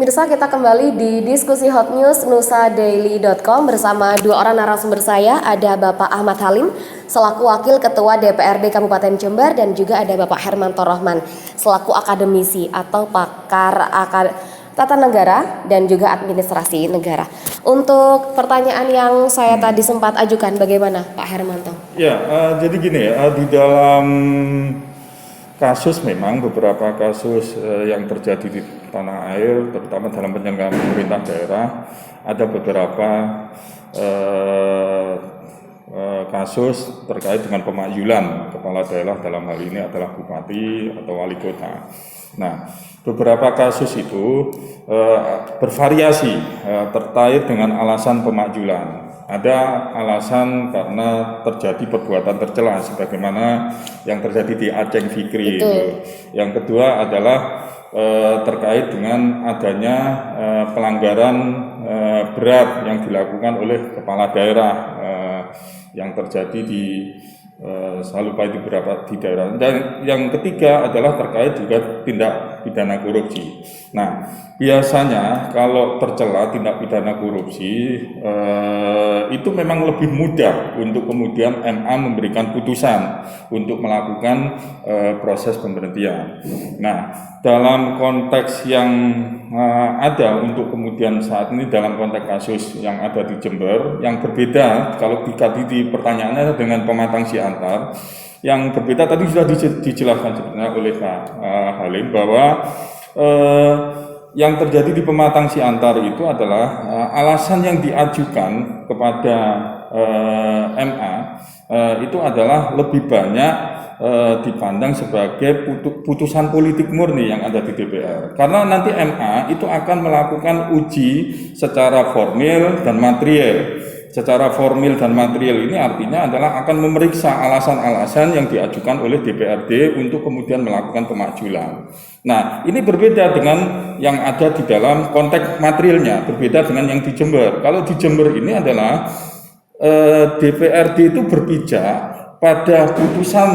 Pemirsa, kita kembali di diskusi Hot News nusadaily.com bersama dua orang narasumber saya. Ada Bapak Ahmad Halim selaku Wakil Ketua DPRD Kabupaten Jember dan juga ada Bapak Hermanto Rohman selaku akademisi atau pakar tata negara dan juga administrasi negara. Untuk pertanyaan yang saya tadi sempat ajukan, bagaimana Pak Hermanto? Ya, jadi gini ya, di dalam kasus memang beberapa kasus yang terjadi di tanah air, terutama dalam penyelenggaraan pemerintah daerah, ada beberapa kasus terkait dengan pemakzulan kepala daerah, dalam hal ini adalah bupati atau wali kota. Nah, beberapa kasus itu bervariasi terkait dengan alasan pemakzulan. Ada alasan karena terjadi perbuatan tercela sebagaimana yang terjadi di Aceh Fikri itu. Yang kedua adalah terkait dengan adanya pelanggaran berat yang dilakukan oleh kepala daerah yang terjadi di saya lupa di beberapa di daerah. Dan yang ketiga adalah terkait juga tindak pidana korupsi. Nah, biasanya kalau tercela tindak pidana korupsi itu memang lebih mudah untuk kemudian MA memberikan putusan untuk melakukan proses pemberhentian. Nah, dalam konteks yang ada untuk kemudian saat ini dalam konteks kasus yang ada di Jember yang berbeda kalau di pertanyaannya dengan Pematang Siantar, yang berbeda tadi sudah dijelaskan sebenarnya oleh Pak Halim bahwa yang terjadi di Pematang Siantar itu adalah alasan yang diajukan kepada MA itu adalah lebih banyak dipandang sebagai putusan politik murni yang ada di DPR. Karena nanti MA itu akan melakukan uji secara formil dan material. Secara formil dan material ini artinya adalah akan memeriksa alasan-alasan yang diajukan oleh DPRD untuk kemudian melakukan pemakzulan. Nah, ini berbeda dengan yang ada di dalam konteks materialnya, berbeda dengan yang di Jember. Kalau di Jember ini adalah DPRD itu berpijak pada putusan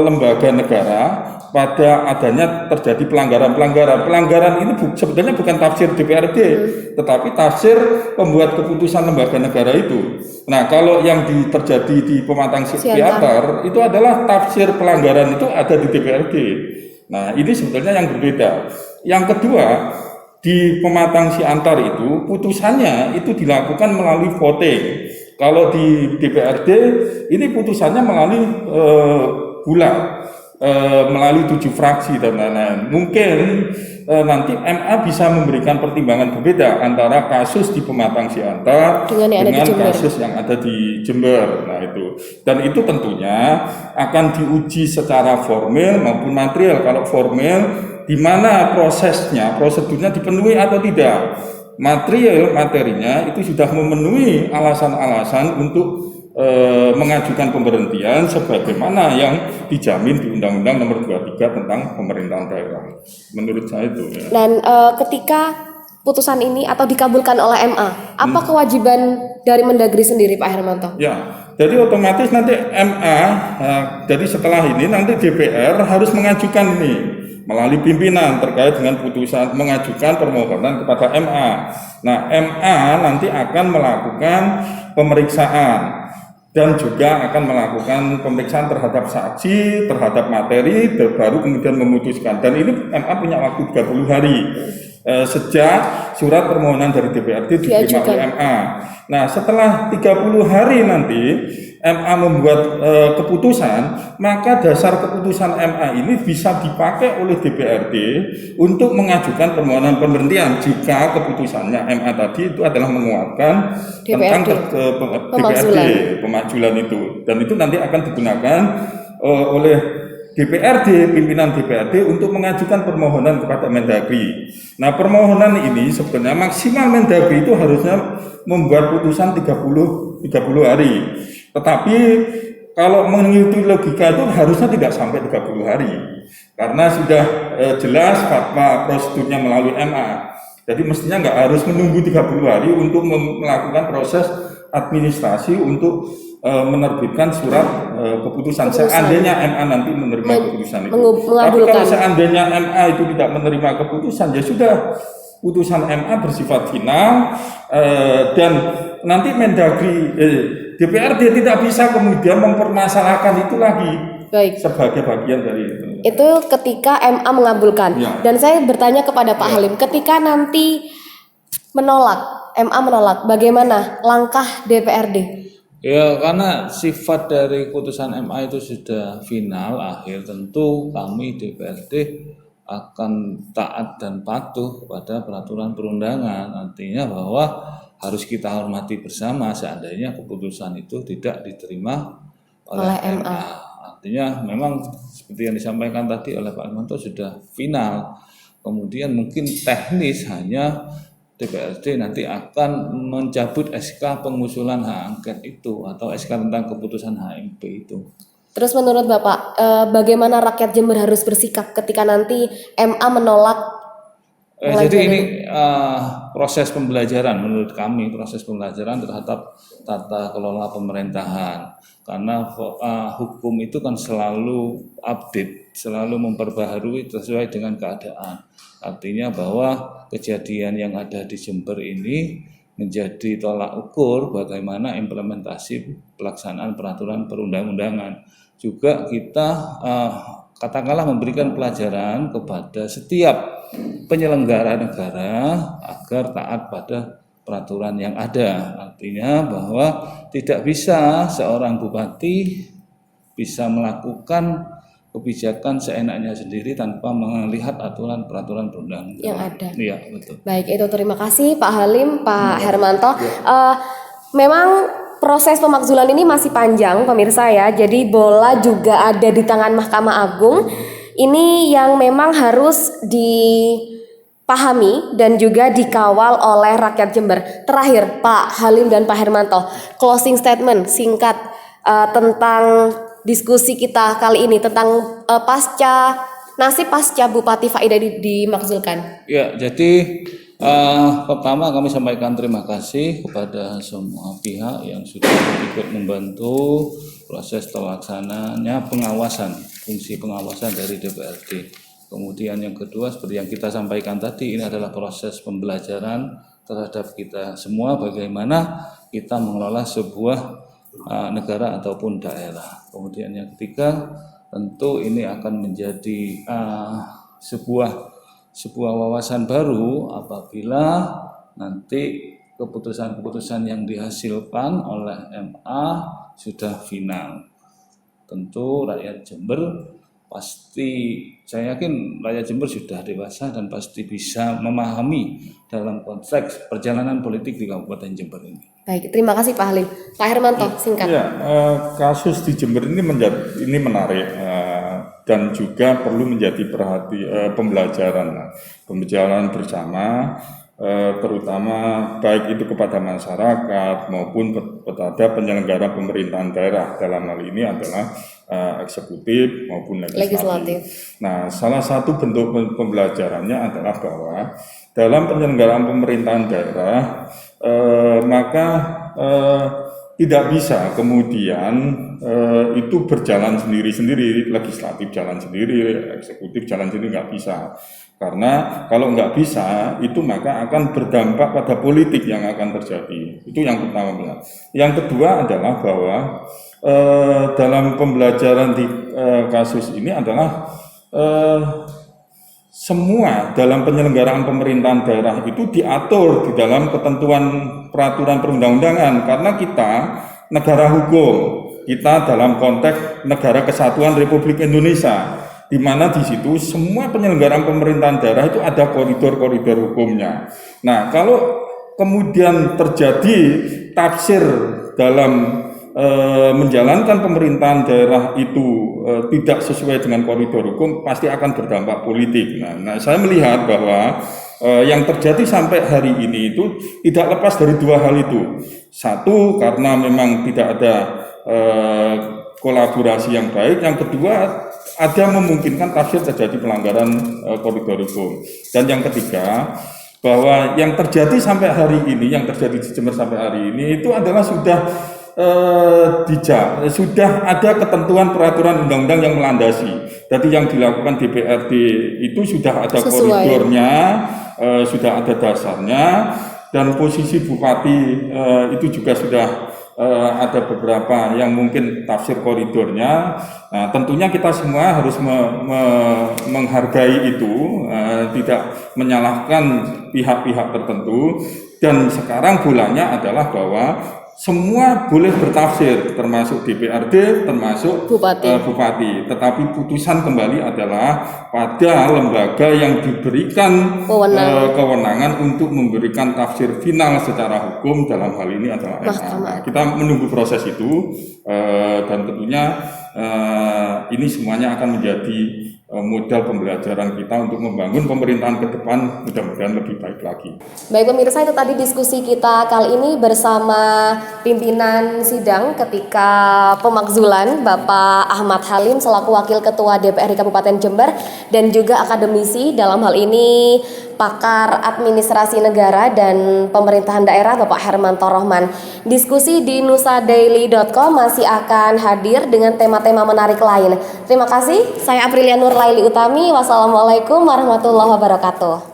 lembaga negara pada adanya terjadi pelanggaran. Pelanggaran ini sebenarnya bukan tafsir DPRD, tetapi tafsir pembuat keputusan lembaga negara itu. Nah, kalau yang terjadi di Pematang Siantar itu adalah tafsir pelanggaran itu ada di DPRD. Nah, ini sebetulnya yang berbeda. Yang kedua, di Pematang Siantar itu putusannya itu dilakukan melalui voting. Kalau di DPRD ini putusannya melalui bulat, melalui 7 fraksi dan lain-lain. Mungkin nanti MA bisa memberikan pertimbangan berbeda antara kasus di Pematang Siantar dengan kasus yang ada di Jember. Nah, itu. Dan itu tentunya akan diuji secara formil maupun material. Kalau formil, di mana prosedurnya dipenuhi atau tidak. Materinya itu sudah memenuhi alasan-alasan untuk mengajukan pemberhentian sebagaimana yang dijamin di Undang-Undang Nomor 23 tentang Pemerintahan Daerah. Menurut saya itu. Ya. Dan ketika putusan ini atau dikabulkan oleh MA, apa kewajiban dari Mendagri sendiri, Pak Hermanto? Ya, jadi otomatis nanti MA, jadi setelah ini nanti DPR harus mengajukan ini melalui pimpinan terkait dengan putusan mengajukan permohonan kepada MA. Nah, MA nanti akan melakukan pemeriksaan dan juga akan melakukan pemeriksaan terhadap saksi, terhadap materi, baru kemudian memutuskan. Dan ini MA punya waktu 30 hari sejak surat permohonan dari DPRD diterima oleh MA. Nah, setelah 30 hari nanti MA membuat keputusan, maka dasar keputusan MA ini bisa dipakai oleh DPRD untuk mengajukan permohonan pemberhentian jika keputusannya MA tadi itu adalah menguatkan tentang DPRD pemakzulan itu, dan itu nanti akan digunakan oleh DPRD, pimpinan DPRD untuk mengajukan permohonan kepada Mendagri. Nah, permohonan ini sebenarnya maksimal Mendagri itu harusnya membuat putusan 30 hari. Tetapi kalau mengikuti logika itu harusnya tidak sampai 30 hari. Karena sudah jelas fatwa prosedurnya melalui MA. Jadi mestinya nggak harus menunggu 30 hari untuk melakukan proses administrasi untuk menerbitkan surat keputusan. Seandainya MA nanti menerima keputusan itu. Tapi kalau seandainya MA itu tidak menerima keputusan, ya sudah putusan MA bersifat final dan nanti Mendagri DPRD tidak bisa kemudian mempermasalahkan itu lagi Baik. sebagai bagian dari itu. Itu ketika MA mengabulkan. Ya. Dan saya bertanya kepada Pak Halim, ketika nanti MA menolak, bagaimana langkah DPRD? Ya, karena sifat dari putusan MA itu sudah final, akhir, tentu kami DPRD akan taat dan patuh kepada peraturan perundangan. Artinya bahwa harus kita hormati bersama seandainya keputusan itu tidak diterima oleh MA. Artinya memang seperti yang disampaikan tadi oleh Pak Hermanto sudah final. Kemudian mungkin teknis hanya DPRD nanti akan mencabut SK pengusulan hak angket itu atau SK tentang keputusan HMP itu. Terus menurut Bapak, bagaimana rakyat Jember harus bersikap ketika nanti MA menolak? Jadi ini proses pembelajaran menurut kami, proses pembelajaran terhadap tata kelola pemerintahan. Karena hukum itu kan selalu update, selalu memperbaharui sesuai dengan keadaan. Artinya bahwa kejadian yang ada di Jember ini menjadi tolak ukur bagaimana implementasi pelaksanaan peraturan perundang-undangan. Juga kita katakanlah memberikan pelajaran kepada setiap penyelenggara negara agar taat pada peraturan yang ada. Artinya bahwa tidak bisa seorang bupati bisa melakukan kebijakan seenaknya sendiri tanpa melihat aturan peraturan perundang-undangan Yang ada. Iya, betul. Baik, itu terima kasih Pak Halim, Pak Hermanto. Memang proses pemakzulan ini masih panjang pemirsa ya. Jadi bola juga ada di tangan Mahkamah Agung. Ini yang memang harus dipahami dan juga dikawal oleh rakyat Jember. Terakhir Pak Halim dan Pak Hermanto, closing statement singkat tentang diskusi kita kali ini tentang nasib pasca Bupati Faidah dimakzulkan. Ya, jadi pertama kami sampaikan terima kasih kepada semua pihak yang sudah ikut membantu proses terlaksananya fungsi pengawasan dari DPRD. Kemudian yang kedua seperti yang kita sampaikan tadi, ini adalah proses pembelajaran terhadap kita semua bagaimana kita mengelola sebuah negara ataupun daerah. Kemudian yang ketiga tentu ini akan menjadi sebuah wawasan baru apabila nanti keputusan-keputusan yang dihasilkan oleh MA sudah final. Tentu rakyat Jember pasti, saya yakin rakyat Jember sudah dewasa dan pasti bisa memahami dalam konteks perjalanan politik di Kabupaten Jember ini. Baik, terima kasih Pak Halim. Pak Hermanto, singkat. Ya, kasus di Jember ini menarik dan juga perlu menjadi pembelajaran bersama, terutama baik itu kepada masyarakat maupun kepada penyelenggara pemerintahan daerah, dalam hal ini adalah eksekutif maupun legislatif. Nah, salah satu bentuk pembelajarannya adalah bahwa dalam penyelenggaraan pemerintahan daerah maka tidak bisa kemudian itu berjalan sendiri-sendiri, legislatif jalan sendiri, eksekutif jalan sendiri, nggak bisa. Karena kalau nggak bisa, itu maka akan berdampak pada politik yang akan terjadi. Itu yang pertama. Yang kedua adalah bahwa dalam pembelajaran di kasus ini adalah semua dalam penyelenggaraan pemerintahan daerah itu diatur di dalam ketentuan peraturan perundang-undangan, karena kita negara hukum, kita dalam konteks negara kesatuan Republik Indonesia, di mana di situ semua penyelenggaraan pemerintahan daerah itu ada koridor-koridor hukumnya. Nah, kalau kemudian terjadi tafsir dalam menjalankan pemerintahan daerah itu tidak sesuai dengan koridor hukum, pasti akan berdampak politik. Nah, saya melihat bahwa yang terjadi sampai hari ini itu tidak lepas dari dua hal itu. Satu, karena memang tidak ada kolaborasi yang baik. Yang kedua, ada memungkinkan tafsir terjadi pelanggaran koridor hukum. Dan yang ketiga, bahwa yang terjadi sampai hari ini, yang terjadi di Jember sampai hari ini itu adalah sudah ada ketentuan peraturan undang-undang yang melandasi. Jadi yang dilakukan DPRD itu sudah ada koridornya, sudah ada dasarnya, dan posisi bupati itu juga sudah ada beberapa yang mungkin tafsir koridornya. Nah, tentunya kita semua harus menghargai itu, tidak menyalahkan pihak-pihak tertentu. Dan sekarang bolanya adalah bahwa semua boleh bertafsir, termasuk DPRD, termasuk bupati. Tetapi putusan kembali adalah pada lembaga yang diberikan kewenangan untuk memberikan tafsir final secara hukum, dalam hal ini adalah MA. Kita menunggu proses itu, dan tentunya ini semuanya akan menjadi modal pembelajaran kita untuk membangun pemerintahan ke depan, mudah-mudahan lebih baik lagi. Baik pemirsa, itu tadi diskusi kita kali ini bersama pimpinan sidang ketika pemakzulan Bapak Ahmad Halim selaku Wakil Ketua DPRD Kabupaten Jember, dan juga akademisi dalam hal ini pakar administrasi negara dan pemerintahan daerah Bapak Hermanto Rohman. Diskusi di nusadaily.com masih akan hadir dengan tema-tema menarik lain. Terima kasih, saya Aprilia Nur Laili Utami. Wassalamualaikum warahmatullahi wabarakatuh.